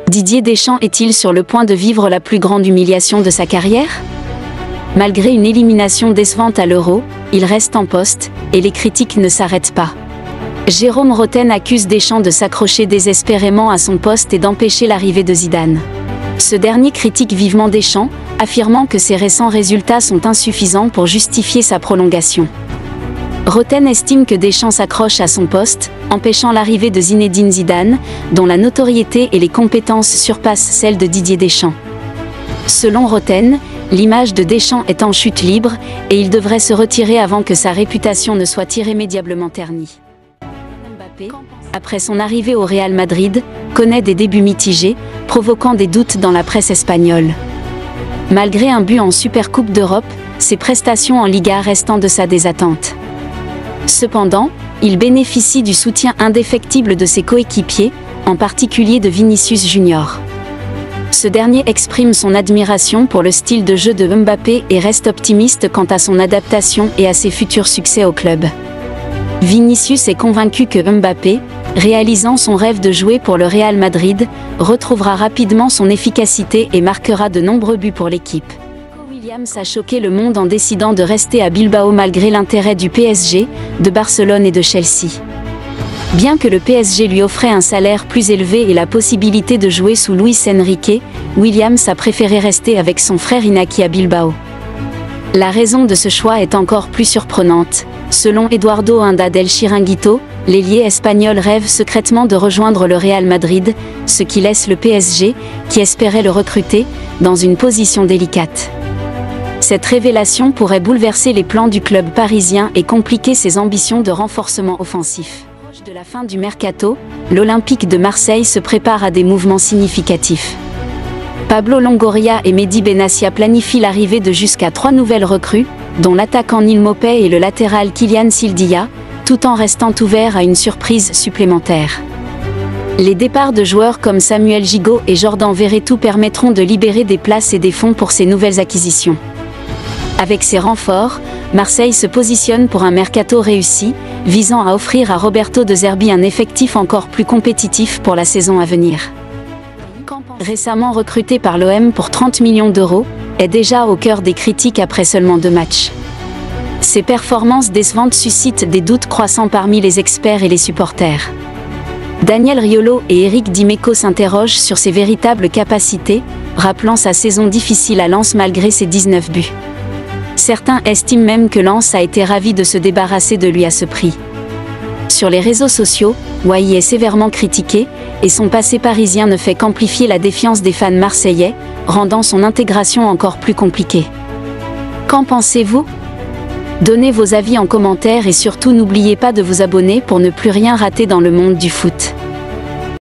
Didier Deschamps est-il sur le point de vivre la plus grande humiliation de sa carrière? Malgré une élimination décevante à l'Euro, il reste en poste, et les critiques ne s'arrêtent pas. Jérôme Rotten accuse Deschamps de s'accrocher désespérément à son poste et d'empêcher l'arrivée de Zidane. Ce dernier critique vivement Deschamps, affirmant que ses récents résultats sont insuffisants pour justifier sa prolongation. Rotten estime que Deschamps s'accroche à son poste, empêchant l'arrivée de Zinedine Zidane, dont la notoriété et les compétences surpassent celles de Didier Deschamps. Selon Rotten, l'image de Deschamps est en chute libre, et il devrait se retirer avant que sa réputation ne soit irrémédiablement ternie. Mbappé, après son arrivée au Real Madrid, connaît des débuts mitigés, provoquant des doutes dans la presse espagnole. Malgré un but en Supercoupe d'Europe, ses prestations en Liga restent en deçà des attentes. Cependant, il bénéficie du soutien indéfectible de ses coéquipiers, en particulier de Vinicius Junior. Ce dernier exprime son admiration pour le style de jeu de Mbappé et reste optimiste quant à son adaptation et à ses futurs succès au club. Vinicius est convaincu que Mbappé, réalisant son rêve de jouer pour le Real Madrid, retrouvera rapidement son efficacité et marquera de nombreux buts pour l'équipe. Williams a choqué le monde en décidant de rester à Bilbao malgré l'intérêt du PSG, de Barcelone et de Chelsea. Bien que le PSG lui offrait un salaire plus élevé et la possibilité de jouer sous Luis Enrique, Williams a préféré rester avec son frère Inaki à Bilbao. La raison de ce choix est encore plus surprenante. Selon Eduardo Anda del Chiringuito, l'ailier espagnol rêve secrètement de rejoindre le Real Madrid, ce qui laisse le PSG, qui espérait le recruter, dans une position délicate. Cette révélation pourrait bouleverser les plans du club parisien et compliquer ses ambitions de renforcement offensif. Proche de la fin du mercato, l'Olympique de Marseille se prépare à des mouvements significatifs. Pablo Longoria et Mehdi Benassia planifient l'arrivée de jusqu'à 3 nouvelles recrues, dont l'attaquant Neal Maupay et le latéral Kylian Sildia, tout en restant ouverts à une surprise supplémentaire. Les départs de joueurs comme Samuel Gigot et Jordan Verretou permettront de libérer des places et des fonds pour ces nouvelles acquisitions. Avec ces renforts, Marseille se positionne pour un mercato réussi, visant à offrir à Roberto De Zerbi un effectif encore plus compétitif pour la saison à venir. Récemment recruté par l'OM pour 30 millions d'euros, est déjà au cœur des critiques après seulement 2 matchs. Ses performances décevantes suscitent des doutes croissants parmi les experts et les supporters. Daniel Riolo et Eric Dimeco s'interrogent sur ses véritables capacités, rappelant sa saison difficile à Lens malgré ses 19 buts. Certains estiment même que Lens a été ravi de se débarrasser de lui à ce prix. Sur les réseaux sociaux, Wai est sévèrement critiqué, et son passé parisien ne fait qu'amplifier la défiance des fans marseillais, rendant son intégration encore plus compliquée. Qu'en pensez-vous? Donnez vos avis en commentaire et surtout n'oubliez pas de vous abonner pour ne plus rien rater dans le monde du foot.